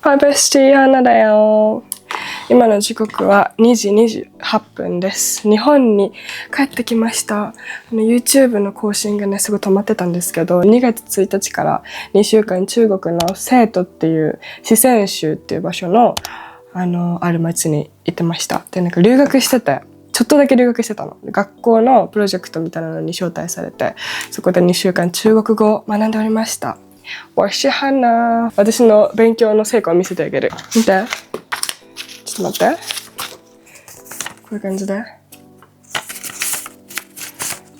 はい、ベスティー、ハナだよ。今の時刻は2時28分です。日本に帰ってきました。YouTube の更新がね、すごい止まってたんですけど、2月1日から2週間中国の成都っていう四川省っていう場所のある町に行ってました。で、なんか留学してて、ちょっとだけ留学してたの。学校のプロジェクトみたいなのに招待されて、そこで2週間中国語を学んでおりました。おいしいはな。私の勉強の成果を見せてあげる。見て。ちょっと待って。こういう感じで。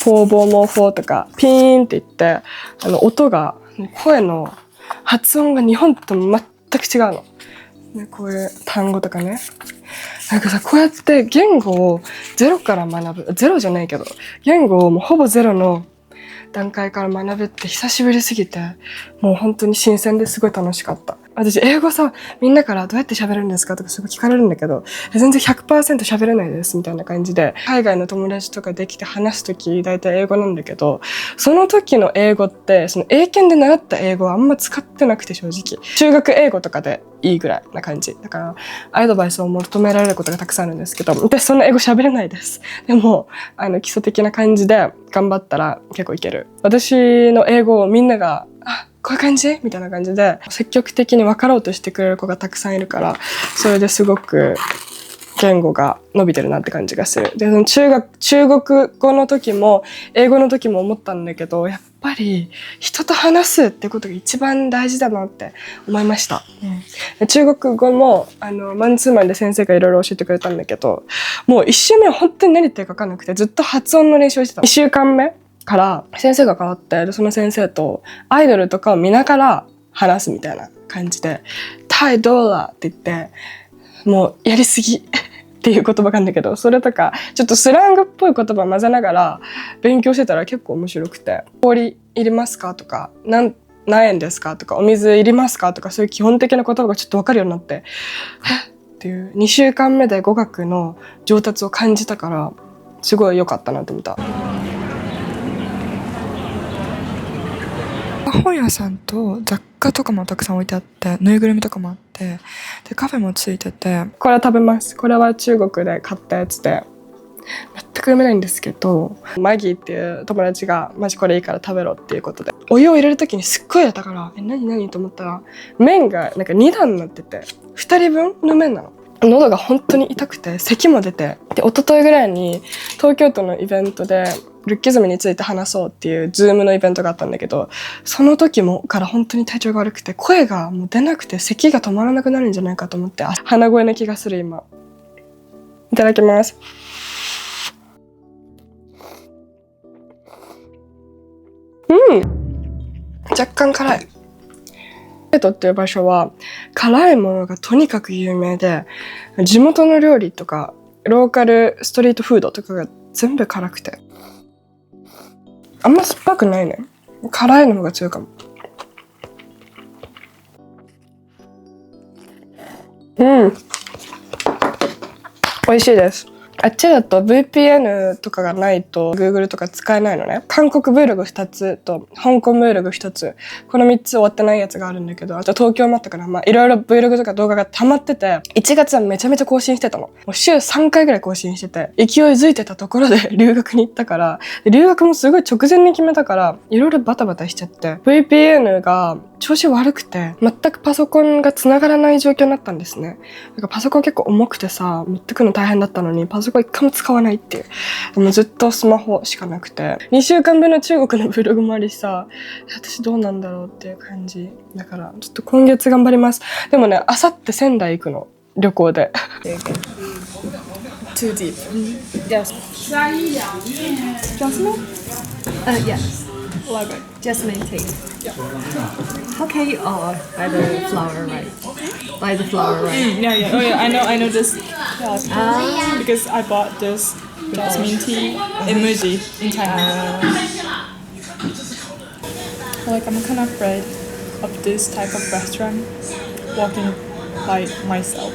フォーボーモーフォーとか、ピーンって言って、音が、声の発音が日本と全く違うの。ね、こういう単語とかね。なんかさ、こうやって言語をゼロから学ぶ。ゼロじゃないけど、言語をもうほぼゼロの段階から学ぶって久しぶりすぎて、もう本当に新鮮ですごい楽しかった。私、英語さ、みんなからどうやって喋るんですかとかすごい聞かれるんだけど、全然 100% 喋れないですみたいな感じで、海外の友達とかできて話すとき、大体英語なんだけど、その時の英語って、その英検で習った英語はあんま使ってなくて正直。中学英語とかでいいぐらいな感じ。だから、アドバイスを求められることがたくさんあるんですけど、私そんな英語喋れないです。でも、基礎的な感じで頑張ったら結構いける。私の英語をみんなが、こういう感じみたいな感じで積極的に分かろうとしてくれる子がたくさんいるから、それですごく言語が伸びてるなって感じがする。で、中国語の時も英語の時も思ったんだけど、やっぱり人と話すってことが一番大事だなって思いました。中国語もマンツーマンで先生がいろいろ教えてくれたんだけど、もう1週目は本当に何言ってるか分かんなくてずっと発音の練習をしてた。2週間目から先生が変わって、その先生とアイドルとかを見ながら話すみたいな感じで、タイドーラーって言って、もうやりすぎっていう言葉があるんだけど、それとかちょっとスラングっぽい言葉混ぜながら勉強してたら結構面白くて、氷いりますかとか、何円ですかとか、お水いりますかとか、そういう基本的な言葉がちょっと分かるようになって、っていう2週間目で語学の上達を感じたから、すごい良かったなって思った。本屋さんと雑貨とかもたくさん置いてあって、ぬいぐるみとかもあって、でカフェもついてて、これは食べます。これは中国で買ったやつで全く読めないんですけど、マギーっていう友達がマジこれいいから食べろっていうことで、お湯を入れる時にすっごい入れたから、何と思ったら、麺がなんか2段になってて、2人分の麺なの。喉が本当に痛くて咳も出て、で一昨日ぐらいに東京都のイベントでルッキズムについて話そうっていうズームのイベントがあったんだけど、その時もから本当に体調が悪くて、声がもう出なくて咳が止まらなくなるんじゃないかと思って、鼻声な気がする今。いただきます。若干辛い。成都っていう場所は辛いものがとにかく有名で、地元の料理とかローカルストリートフードとかが全部辛くて、あんま酸っぱくないね。辛いの方が強いかも。美味しいです。あっちだと VPN とかがないと Google とか使えないのね。韓国 Vlog2 つと香港 Vlog1 つ。この3つ終わってないやつがあるんだけど、あと東京もあったから、いろいろ Vlog とか動画が溜まってて、1月はめちゃめちゃ更新してたの。もう週3回ぐらい更新してて、勢いづいてたところで留学に行ったから、留学もすごい直前に決めたから、いろいろバタバタしちゃって、VPN が調子悪くて、全くパソコンが繋がらない状況になったんですね。なんかパソコン結構重くてさ、持ってくの大変だったのに、パソコン一回も使わないっていう。もうずっとスマホしかなくて。2週間分の中国のブログもありさ、私どうなんだろうっていう感じ。だから、ちょっと今月頑張ります。でもね、あさって仙台行くの。旅行で。Too deep. Yes. Jasmine? Yes. Love it. Jasmine tea. Yeah. Okay. Oh, by the flower, right? By the flower, right? Yeah. Oh yeah, I know this. Yeah. Because I bought this jasmine tea in Muji in Thailand. Like I'm kind of afraid of this type of restaurant walking by myself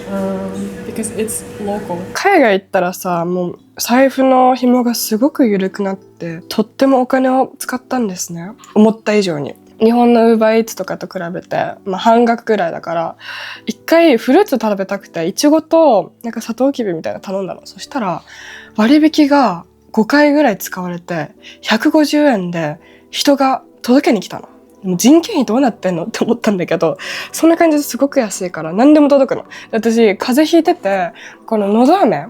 because it's local. 海外行ったらさ、もう財布の紐がすごく緩くなって、とってもお金を使ったんですね。思った以上に。日本の Uber Eats とかと比べて、半額ぐらいだから、一回フルーツ食べたくて、いちごとなんかサトウキビみたいなの頼んだの。そしたら、割引が5回ぐらい使われて、150円で人が届けに来たの。でも人件費どうなってんのって思ったんだけど、そんな感じですごく安いから何でも届くの。私、風邪ひいてて、こののど飴、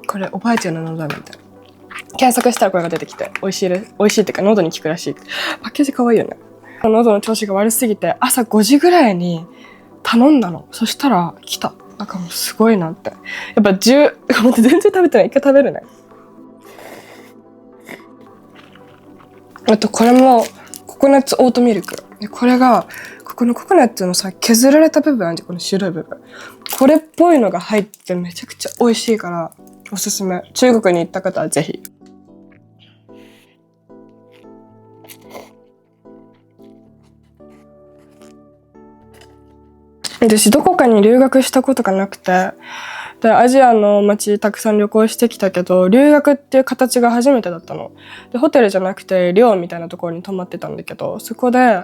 これおばあちゃんののど飴みたいな。検索したらこれが出てきて、美味しいです。美味しいっていうか喉に効くらしい。パッケージ可愛いよね。喉の調子が悪すぎて、朝5時ぐらいに頼んだの。そしたら来た。なんかもうすごいなって。やっぱ待って、全然食べてない。一回食べるね。あとこれもココナッツオートミルク。これが、このココナッツのさ、削られた部分あるじゃん、この白い部分。これっぽいのが入ってめちゃくちゃ美味しいから、おすすめ。中国に行った方はぜひ。私どこかに留学したことがなくて、でアジアの街たくさん旅行してきたけど、留学っていう形が初めてだったの。でホテルじゃなくて寮みたいなところに泊まってたんだけど、そこで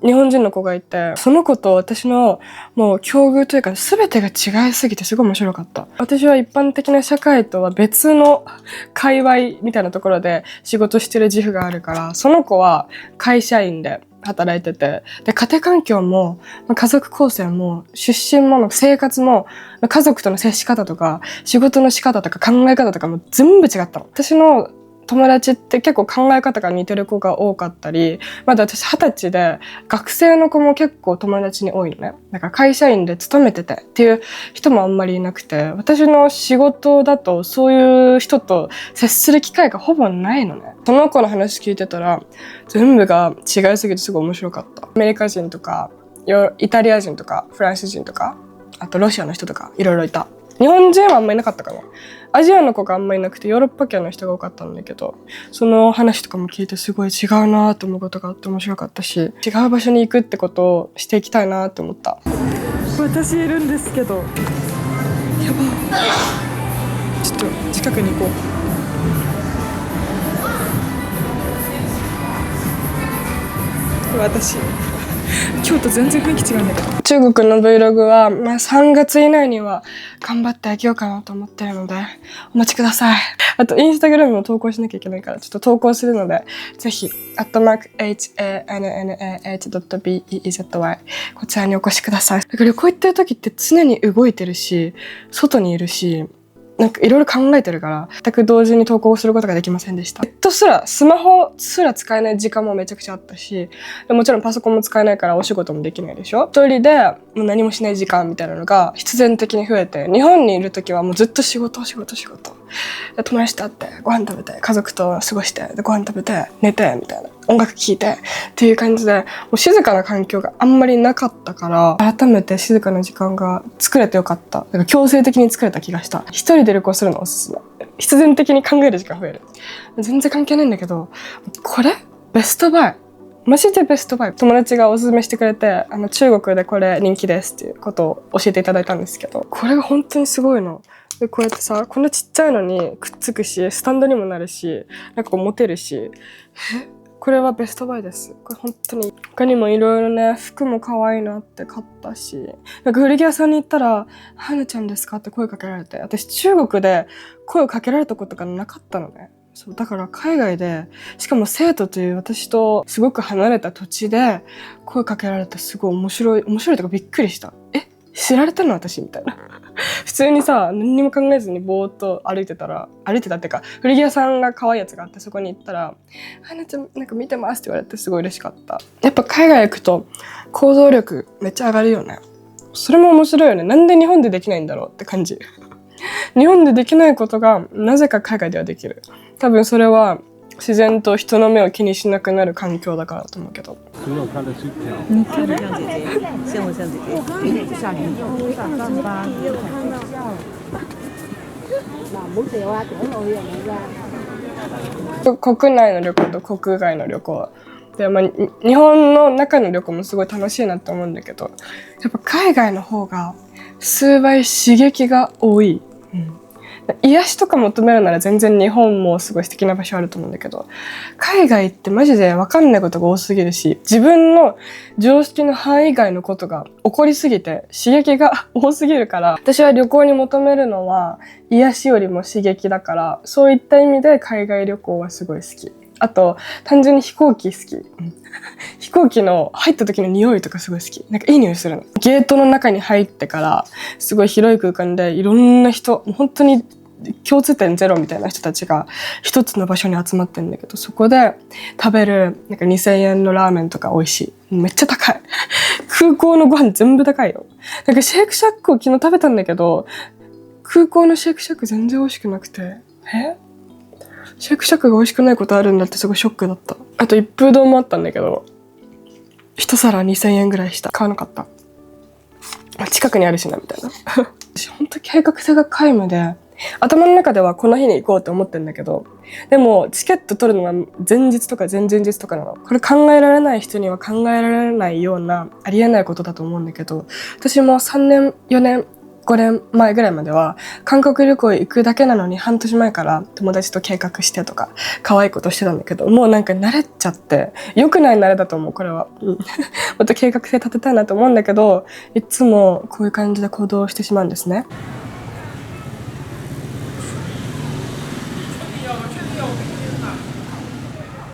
日本人の子がいて、その子と私のもう境遇というか全てが違いすぎてすごい面白かった。私は一般的な社会とは別の界隈みたいなところで仕事してる自負があるから、その子は会社員で働いてて、で家庭環境も家族構成も出身も生活も家族との接し方とか仕事の仕方とか考え方とかも全部違ったの。私の友達って結構考え方が似てる子が多かったり、まだ私20歳で学生の子も結構友達に多いのね。だから会社員で勤めててっていう人もあんまりいなくて、私の仕事だとそういう人と接する機会がほぼないのね。その子の話聞いてたら全部が違いすぎてすごい面白かった。アメリカ人とかイタリア人とかフランス人とか、あとロシアの人とかいろいろいた。日本人はあんまりいなかったかな。アジアの子があんまりいなくてヨーロッパ系の人が多かったんだけど、その話とかも聞いてすごい違うなと思うことがあって面白かったし、違う場所に行くってことをしていきたいなと思った。私いるんですけど、やば、ちょっと近くに行こう。私京都全然雰囲気違うんだけど、中国の Vlog は、3月以内には頑張ってあげようかなと思ってるのでお待ちください。あとインスタグラムも投稿しなきゃいけないからちょっと投稿するので、ぜひ@hanah.bezi こちらにお越しください。だから旅行行ってる時って常に動いてるし、外にいるし、なんかいろいろ考えてるから、全く同時に投稿することができませんでした。スマホすら使えない時間もめちゃくちゃあったし、もちろんパソコンも使えないからお仕事もできないでしょ。一人でもう何もしない時間みたいなのが必然的に増えて、日本にいる時はもうずっと仕事。友達と会ってご飯食べて、家族と過ごして、でご飯食べて寝てみたいな、音楽聴いてっていう感じで、もう静かな環境があんまりなかったから、改めて静かな時間が作れてよかった。だから強制的に作れた気がした。一人で旅行するのおすすめ。必然的に考える時間増える。全然関係ないんだけど、これベストバイ。マジでベストバイ。友達がおすすめしてくれて、中国でこれ人気ですっていうことを教えていただいたんですけど、これが本当にすごいの。でこうやってさ、こんなちっちゃいのにくっつくし、スタンドにもなるし、なんかこう持てるし、これはベストバイです。これ本当に。他にもいろいろね、服も可愛いなって買ったし、なんか古着屋さんに行ったら、はなちゃんですかって声かけられて、私中国で声をかけられたことがなかったのね。そうだから海外で、しかも生徒という私とすごく離れた土地で声かけられてすごい面白いというかびっくりした。知られたの私みたいな。普通にさ、何にも考えずにぼーっと歩いてたっていうか、古着屋さんが可愛いやつがあってそこに行ったら、はなちゃんなんか見てますって言われてすごい嬉しかった。やっぱ海外行くと行動力めっちゃ上がるよね。それも面白いよね。なんで日本でできないんだろうって感じ。日本でできないことがなぜか海外ではできる。多分それは自然と人の目を気にしなくなる環境だからだと思うけど。似てる？国内の旅行と国外の旅行で、日本の中の旅行もすごい楽しいなと思うんだけど、やっぱ海外の方が数倍刺激が多い。癒しとか求めるなら全然日本もすごい素敵な場所あると思うんだけど、海外ってマジで分かんないことが多すぎるし、自分の常識の範囲外のことが起こりすぎて刺激が多すぎるから、私は旅行に求めるのは癒しよりも刺激だから、そういった意味で海外旅行はすごい好き。あと単純に飛行機好き、飛行機の入った時の匂いとかすごい好き。なんかいい匂いするの。ゲートの中に入ってからすごい広い空間でいろんな人、本当に共通点ゼロみたいな人たちが一つの場所に集まってるんだけど、そこで食べるなんか2000円のラーメンとか美味しい。めっちゃ高い。空港のご飯全部高いよ。なんかシェイクシャックを昨日食べたんだけど、空港のシェイクシャック全然美味しくなくて、シェイクシャックが美味しくないことあるんだってすごいショックだった。あと一風堂もあったんだけど、一皿2000円ぐらいした。買わなかった。近くにあるしなみたいな。私本当計画性が皆無で、頭の中ではこの日に行こうと思ってるんだけど、でもチケット取るのは前日とか前々日とかなの。これ考えられない人には考えられないようなありえないことだと思うんだけど、私も3年4年5年前ぐらいまでは韓国旅行行くだけなのに、半年前から友達と計画してとか可愛いことしてたんだけど、もうなんか慣れちゃって、良くない慣れだと思うこれは。もっと計画性立てたいなと思うんだけど、いつもこういう感じで行動してしまうんですね。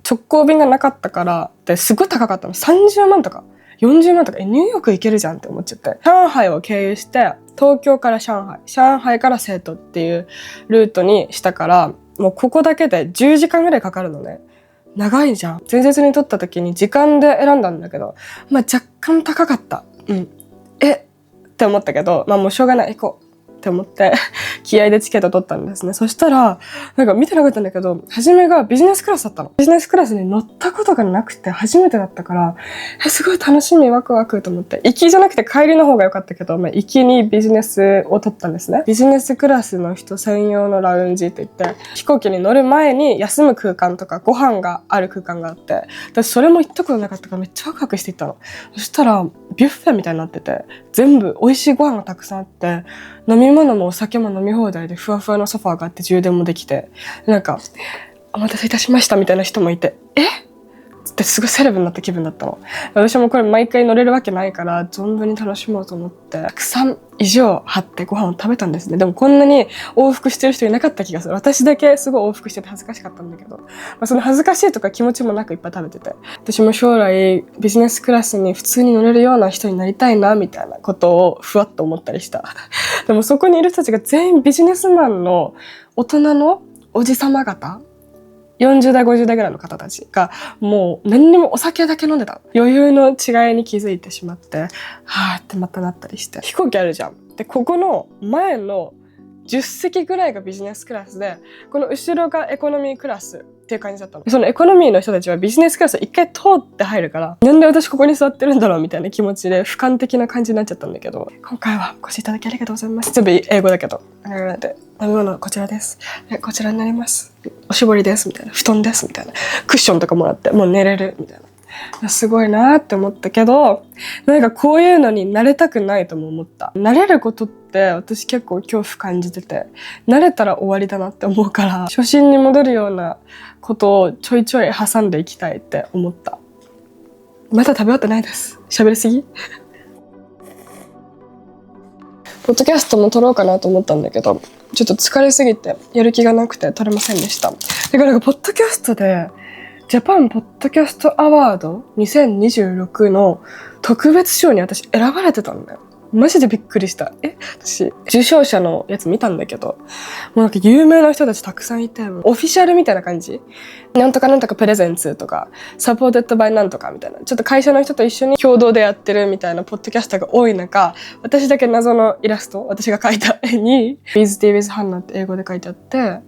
直行便がなかったからですごい高かったの。30万とか40万とか、ニューヨーク行けるじゃんって思っちゃって。上海を経由して、東京から上海、上海から成都っていうルートにしたから、もうここだけで10時間ぐらいかかるのね。長いじゃん。前日に撮った時に時間で選んだんだけど、若干高かった。って思ったけど、もうしょうがない、行こうって思って気合でチケット取ったんですね。そしたらなんか見てなかったんだけど、初めがビジネスクラスだったの。ビジネスクラスに乗ったことがなくて初めてだったから、すごい楽しみ、ワクワクと思って、行きじゃなくて帰りの方が良かったけど、行きにビジネスを取ったんですね。ビジネスクラスの人専用のラウンジって言って、飛行機に乗る前に休む空間とかご飯がある空間があって、私それも行ったことなかったからめっちゃワクワクしていったの。そしたらビュッフェみたいになってて、全部美味しいご飯がたくさんあって、飲み物もお酒も飲み放題で、ふわふわのソファーがあって充電もできて、なんかお待たせいたしましたみたいな人もいて、ってすごいセレブになった気分だったの。私もこれ毎回乗れるわけないから存分に楽しもうと思ってたくさん以上張ってご飯を食べたんですね。でもこんなに往復してる人いなかった気がする。私だけすごい往復してて恥ずかしかったんだけど、その恥ずかしいとか気持ちもなくいっぱい食べてて、私も将来ビジネスクラスに普通に乗れるような人になりたいなみたいなことをふわっと思ったりした。でもそこにいる人たちが全員ビジネスマンの大人のおじさま方、40代50代ぐらいの方たちがもう何にもお酒だけ飲んでた。余裕の違いに気づいてしまって、はーってまたなったりして。飛行機あるじゃん。でここの前の10席ぐらいがビジネスクラスで、この後ろがエコノミークラスっていう感じだったの。そのエコノミーの人たちはビジネスクラスを一回通って入るから、なんで私ここに座ってるんだろうみたいな気持ちで俯瞰的な感じになっちゃったんだけど、今回はお越しいただきありがとうございます。全部英語だけど、飲み物こちらです。こちらになります。おしぼりですみたいな、布団ですみたいな、クッションとかもらってもう寝れるみたいな。すごいなーって思ったけど、なんかこういうのに慣れたくないとも思った。慣れることって私結構恐怖感じてて、慣れたら終わりだなって思うから、初心に戻るようなことをちょいちょい挟んでいきたいって思った。まだ食べ終わってないです。喋りすぎポッドキャストも撮ろうかなと思ったんだけど、ちょっと疲れすぎてやる気がなくて撮れませんでした。だからポッドキャストでジャパンポッドキャストアワード2026の特別賞に私選ばれてたんだよ。マジでびっくりした。私受賞者のやつ見たんだけど、もうなんか有名な人たちたくさんいて、オフィシャルみたいな感じ、なんとかなんとかプレゼンツとかサポーテッドバイなんとかみたいな、ちょっと会社の人と一緒に共同でやってるみたいなポッドキャスターが多い中、私だけ謎のイラスト、私が描いた絵に With Tea with Hannah って英語で書いてあって、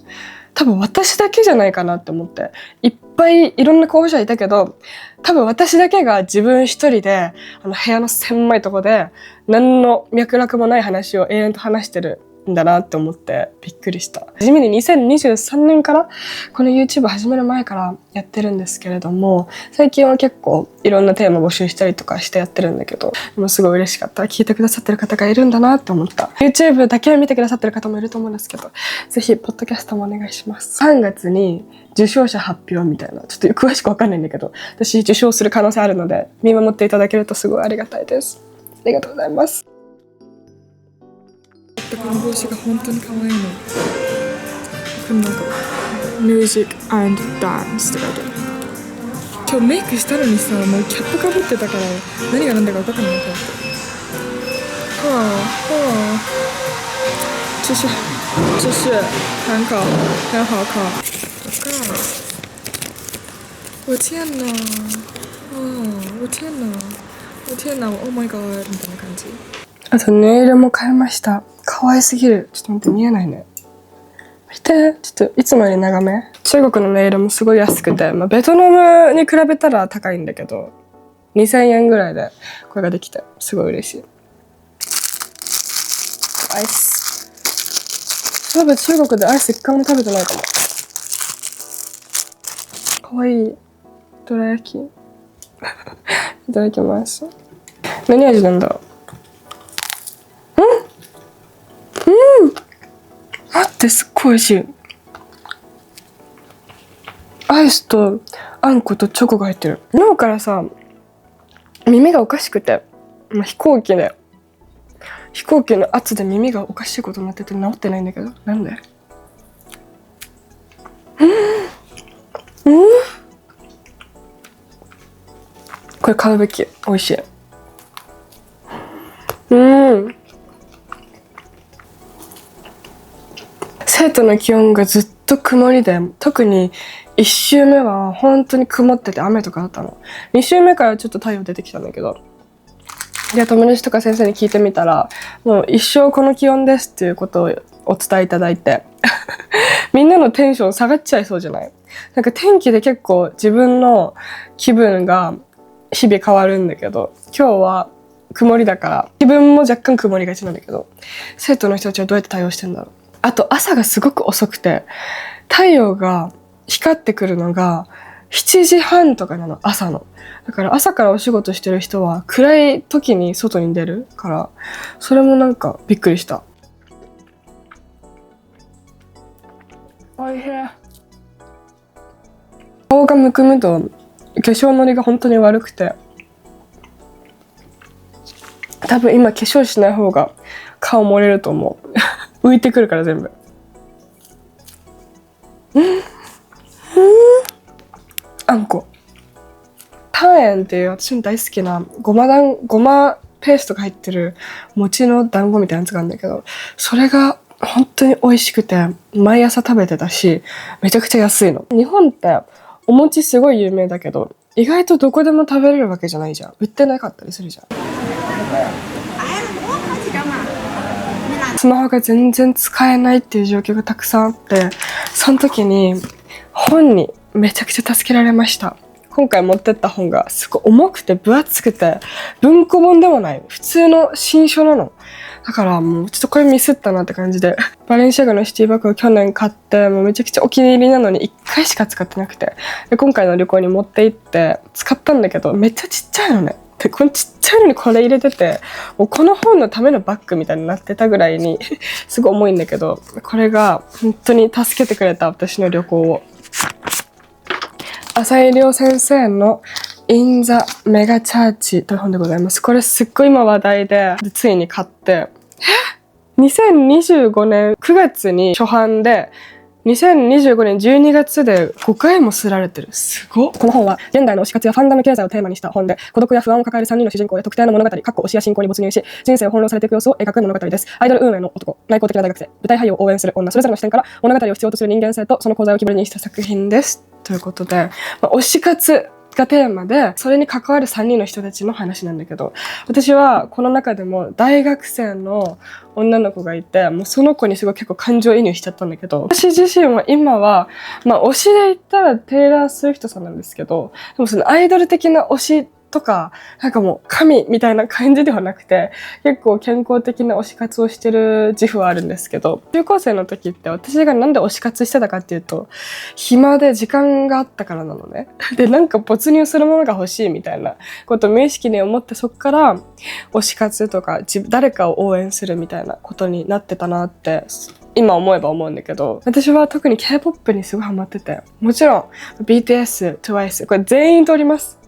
多分私だけじゃないかなって思って、いっぱいいろんな候補者いたけど、多分私だけが自分一人で部屋の狭いとこで何の脈絡もない話を永遠と話してるんだなって思ってびっくりした。地味に2023年からこの YouTube 始める前からやってるんですけれども、最近は結構いろんなテーマ募集したりとかしてやってるんだけど、もうすごい嬉しかった。聞いてくださってる方がいるんだなって思った。YouTube だけを見てくださってる方もいると思うんですけど、ぜひポッドキャストもお願いします。3月に受賞者発表みたいな、ちょっと詳しくわかんないんだけど、私受賞する可能性あるので見守っていただけるとすごいありがたいです。ありがとうございます。この帽子が本当に可愛いの。これなんかミュージック&ダンスって書いてある。今日メイクしたのにさ、もうキャップかぶってたから何が何だか分かんないなと思って。继续很好很好看。我天哪！我天哪！我天哪！ Oh my god みたいな感じ。あとネイルも買いました。可愛すぎる。ちょっと待って、見えないね。見て、ちょっといつもより長め。中国のネイルもすごい安くて、ベトナムに比べたら高いんだけど、2000円ぐらいでこれができて、すごい嬉しい。アイス。そういえば中国でアイス一回も食べてないかも。かわいい。どら焼き。いただきます。何味なんだろう。待って、すっごい美味しい。アイスとあんことチョコが入ってる。昨日からさ、耳がおかしくて、飛行機の圧で耳がおかしいことになってて治ってないんだけど、なんで？これ買うべき。美味しい。生徒の気温がずっと曇りで、特に1週目は本当に曇ってて雨とかだったの。2週目からちょっと太陽出てきたんだけど、で友達とか先生に聞いてみたら、もう一生この気温ですっていうことをお伝えいただいてみんなのテンション下がっちゃいそうじゃない？なんか天気で結構自分の気分が日々変わるんだけど、今日は曇りだから気分も若干曇りがちなんだけど、生徒の人たちはどうやって対応してんだろう。あと朝がすごく遅くて、太陽が光ってくるのが7時半とかなの、朝の。だから朝からお仕事してる人は暗い時に外に出るから、それもなんかびっくりした。おいしい。顔がむくむと化粧のりが本当に悪くて、多分今化粧しない方が顔漏れると思う。浮いてくるから全部。あんこ。タンエンっていう私の大好きなごまペーストが入ってる餅の団子みたいなやつがあるんだけど、それが本当に美味しくて毎朝食べてたし、めちゃくちゃ安いの。日本ってお餅すごい有名だけど、意外とどこでも食べれるわけじゃないじゃん。売ってなかったりするじゃん。スマホが全然使えないっていう状況がたくさんあって、その時に本にめちゃくちゃ助けられました。今回持ってった本がすごい重くて分厚くて、文庫本でもない普通の新書なの。だからもうちょっとこれミスったなって感じで、バレンシアガのシティバッグを去年買って、もうめちゃくちゃお気に入りなのに1回しか使ってなくて、で今回の旅行に持って行って使ったんだけど、めっちゃちっちゃいのね。でこのちっちゃいのにこれ入れてて、もうこの本のためのバッグみたいになってたぐらいにすごい重いんだけど、これが本当に助けてくれた、私の旅行を。浅井亮先生の In the Mega Church という本でございます。これすっごい今話題で、ついに買って、2025年9月に初版で、2025年12月で5回も刷られてる。すごっ。この本は現代の推し活やファンダム経済をテーマにした本で、孤独や不安を抱える3人の主人公で特定の物語、推しや信仰に没入し、人生を翻弄されていく様子を描く物語です。アイドル運営の男、内向的な大学生、舞台俳優を応援する女、それぞれの視点から物語を必要とする人間性とその功罪を希望にした作品です。ということで、推し活がテーマで、それに関わる3人の人たちの話なんだけど、私はこの中でも大学生の女の子がいて、もうその子にすごい結構感情移入しちゃったんだけど、私自身は今は、推しで言ったらテイラー・スウィフトさんなんですけど、でもそのアイドル的な推しとか、なんかもう神みたいな感じではなくて、結構健康的な推し活をしてる自負はあるんですけど、中高生の時って私がなんで推し活してたかっていうと、暇で時間があったからなのね。で、なんか没入するものが欲しいみたいなことを無意識に思って、そっから推し活とか誰かを応援するみたいなことになってたなって今思えば思うんだけど、私は特に K-POP にすごいハマってて、もちろん BTS、TWICE、これ全員通ります。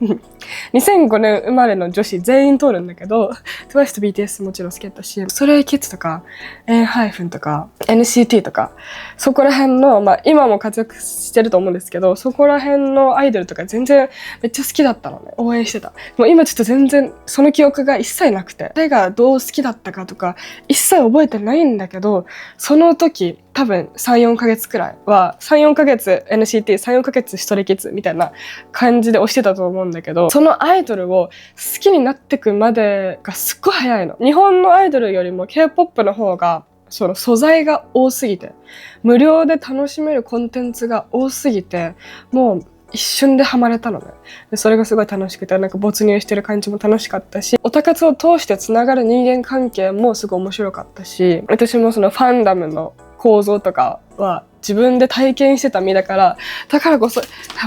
2005年生まれの女子全員通るんだけど、TWICE と BTS もちろん好きだったし、ストレイキッズとか、ENHYPEN とか、NCT とか、そこら辺の、今も活躍してると思うんですけど、そこら辺のアイドルとか全然めっちゃ好きだったのね。応援してた。もう今ちょっと全然その記憶が一切なくて、誰がどう好きだったかとか、一切覚えてないんだけど、その時、多分3、4ヶ月くらいは、3、4ヶ月 NCT、3、4ヶ月ストレイキッズみたいな感じで推してたと思うんだけど、そのアイドルを好きになってくまでがすっごい早いの。日本のアイドルよりも K-POP の方が、その素材が多すぎて、無料で楽しめるコンテンツが多すぎて、もう一瞬でハマれたのね。でそれがすごい楽しくて、なんか没入してる感じも楽しかったし、オタ活を通してつながる人間関係もすごい面白かったし、私もそのファンダムの構造とかは自分で体験してた身だから、だからこそ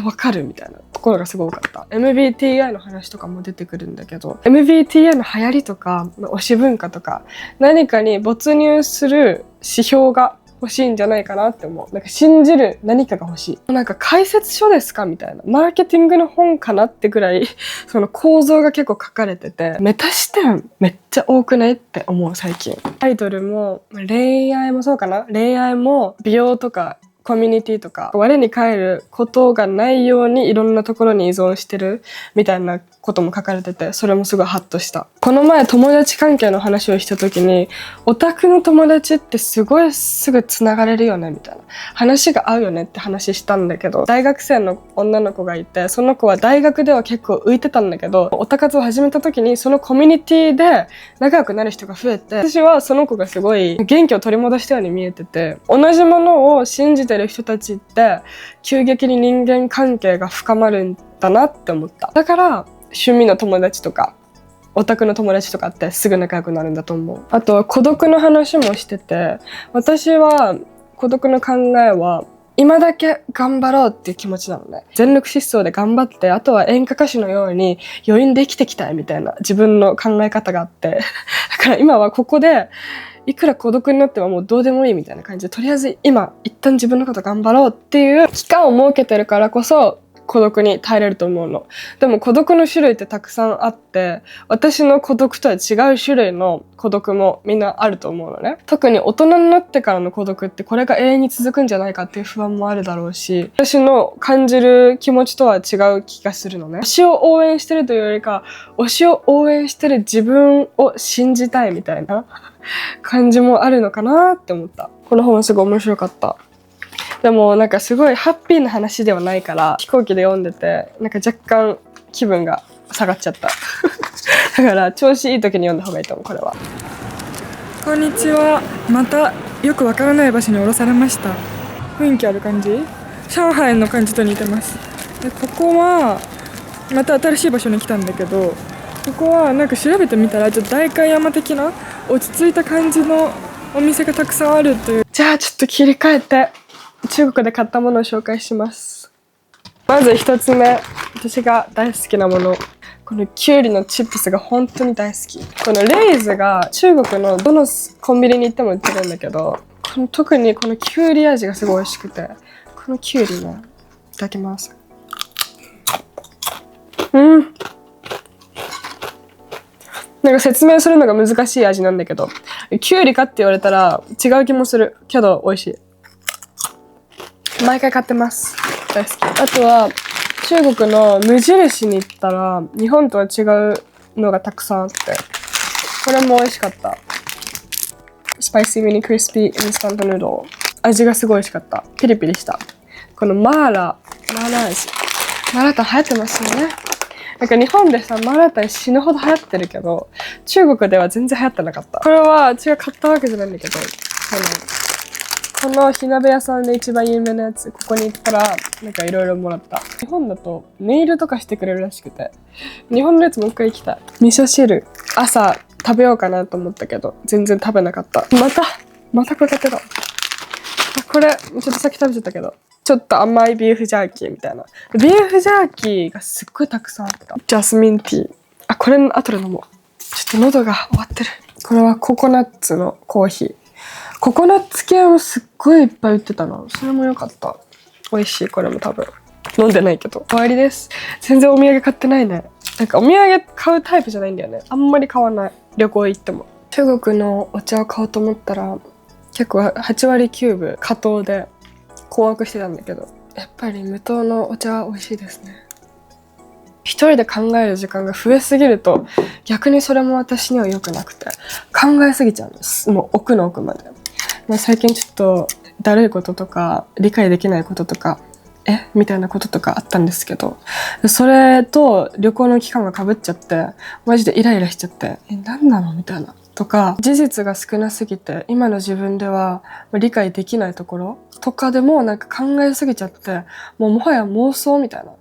わかるみたいなところがすごい多かった。MBTI の話とかも出てくるんだけど、MBTI の流行りとか推し文化とか何かに没入する指標が欲しいんじゃないかなって思う。なんか信じる何かが欲しい。なんか解説書ですかみたいな。マーケティングの本かなってぐらい、その構造が結構書かれてて、メタ視点めっちゃ多くないって思う最近。アイドルも恋愛もそうかな。恋愛も美容とかコミュニティとか、我に返ることがないようにいろんなところに依存してるみたいなことも書かれてて、それもすごいハッとした。この前友達関係の話をした時に、オタクの友達ってすごいすぐ繋がれるよねみたいな。話が合うよねって話したんだけど、大学生の女の子がいて、その子は大学では結構浮いてたんだけど、オタ活を始めた時にそのコミュニティで仲良くなる人が増えて、私はその子がすごい元気を取り戻したように見えてて、同じものを信じてる人たちって急激に人間関係が深まるんだなって思った。だから趣味の友達とかオタクの友達とかってすぐ仲良くなるんだと思う。あとは孤独の話もしてて、私は孤独の考えは今だけ頑張ろうっていう気持ちなのね。全力疾走で頑張って、あとは演歌歌手のように余韻で生きてきたいみたいな自分の考え方があって、だから今はここでいくら孤独になってももうどうでもいいみたいな感じで、とりあえず今一旦自分のこと頑張ろうっていう期間を設けてるからこそ孤独に耐えれると思うの。でも孤独の種類ってたくさんあって、私の孤独とは違う種類の孤独もみんなあると思うのね。特に大人になってからの孤独ってこれが永遠に続くんじゃないかっていう不安もあるだろうし、私の感じる気持ちとは違う気がするのね。推しを応援してるというよりか、推しを応援してる自分を信じたいみたいな感じもあるのかなって思った。この本はすごい面白かった。でもなんかすごいハッピーな話ではないから、飛行機で読んでてなんか若干気分が下がっちゃっただから調子いい時に読んだ方がいいと思う。これは。こんにちは。またよくわからない場所に降ろされました。雰囲気ある感じ、上海の感じと似てます。でここはまた新しい場所に来たんだけど、ここはなんか調べてみたらちょっと代官山的な落ち着いた感じのお店がたくさんあるという。じゃあちょっと切り替えて中国で買ったものを紹介します。まず一つ目、私が大好きなもの、このキュウリのチップスが本当に大好き。このレイズが中国のどのコンビニに行っても売ってるんだけど、特にこのキュウリ味がすごい美味しくて、このキュウリね、いただきます。なんか説明するのが難しい味なんだけど、キュウリかって言われたら違う気もするけど美味しい。毎回買ってます。大好き。あとは中国の無印に行ったら日本とは違うのがたくさんあって、これも美味しかった。スパイシーミニクリスピーインスタントヌードル、味がすごい美味しかった。ピリピリした。このマーラ味、マーラタン流行ってますよね。なんか日本でさ、マーラタン死ぬほど流行ってるけど、中国では全然流行ってなかった。これは私が買ったわけじゃないんだけど、この火鍋屋さんで一番有名なやつ、ここに行ったらなんかいろいろもらった。日本だとネイルとかしてくれるらしくて、日本のやつもう一回行きたい。味噌汁朝食べようかなと思ったけど全然食べなかった。またこれ買ってた。これちょっとさっき食べちゃったけど、ちょっと甘いビーフジャーキーみたいな。ビーフジャーキーがすっごいたくさんあった。ジャスミンティー。あ、これ後で飲もう。ちょっと喉が終わってる。これはココナッツのコーヒー。ココナッツ系もすっごいいっぱい売ってたな。それも良かった。美味しい、これも多分。飲んでないけど。終わりです。全然お土産買ってないね。なんかお土産買うタイプじゃないんだよね。あんまり買わない。旅行行っても。中国のお茶を買おうと思ったら、結構8割9分加糖で困惑してたんだけど、やっぱり無糖のお茶は美味しいですね。一人で考える時間が増えすぎると逆にそれも私には良くなくて、考えすぎちゃうんです。もう奥の奥まで。最近ちょっとだるいこととか理解できないこととかみたいなこととかあったんですけど、それと旅行の期間が被っちゃってマジでイライラしちゃって、何なのみたいなとか、事実が少なすぎて今の自分では理解できないところとかでもなんか考えすぎちゃって、もはや妄想みたいな、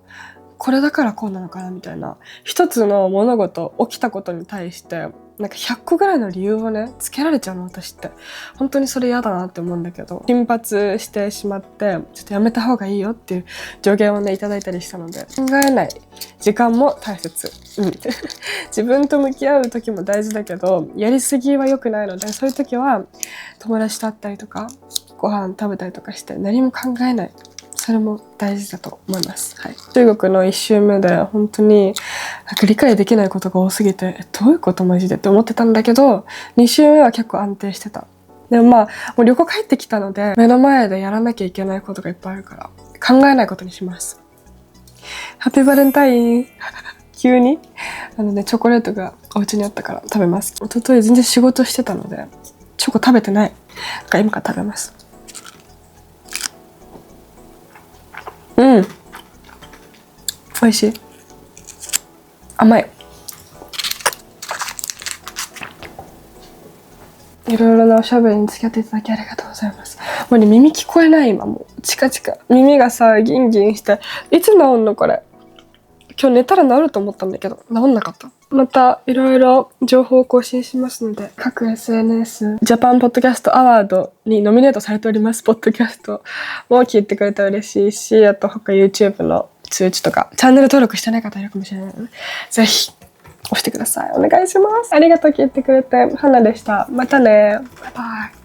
これだからこうなのかなみたいな、一つの物事起きたことに対してなんか100個ぐらいの理由をねつけられちゃうの。私って本当にそれ嫌だなって思うんだけど、頻発してしまってちょっとやめた方がいいよっていう助言をねいただいたりしたので、考えない時間も大切、自分と向き合う時も大事だけどやりすぎは良くないので、そういう時は友達と会ったりとかご飯食べたりとかして何も考えない、それも大事だと思います。はい、中国の1週目で本当になんか理解できないことが多すぎて、どういうことマジでって思ってたんだけど、2週目は結構安定してた。でももう旅行帰ってきたので目の前でやらなきゃいけないことがいっぱいあるから考えないことにします。ハッピーバレンタイン急にチョコレートがお家にあったから食べます。一昨日全然仕事してたのでチョコ食べてない。だから今から食べます。美味しい。甘い。いろいろなおしゃべりに付き合っていただきありがとうございます。もうね、耳聞こえない今。もうチカチカ耳がさギンギンして、いつ治んのこれ。今日寝たら治ると思ったんだけど治んなかった。またいろいろ情報を更新しますので、各 SNS ジャパンポッドキャストアワードにノミネートされておりますポッドキャストも聞いてくれたら嬉しいし、あと他 YouTube の通知とかチャンネル登録してない方いるかもしれないので、ぜひ押してください。お願いします。ありがとう、聞いてくれて。花でした。またね。バイバイ。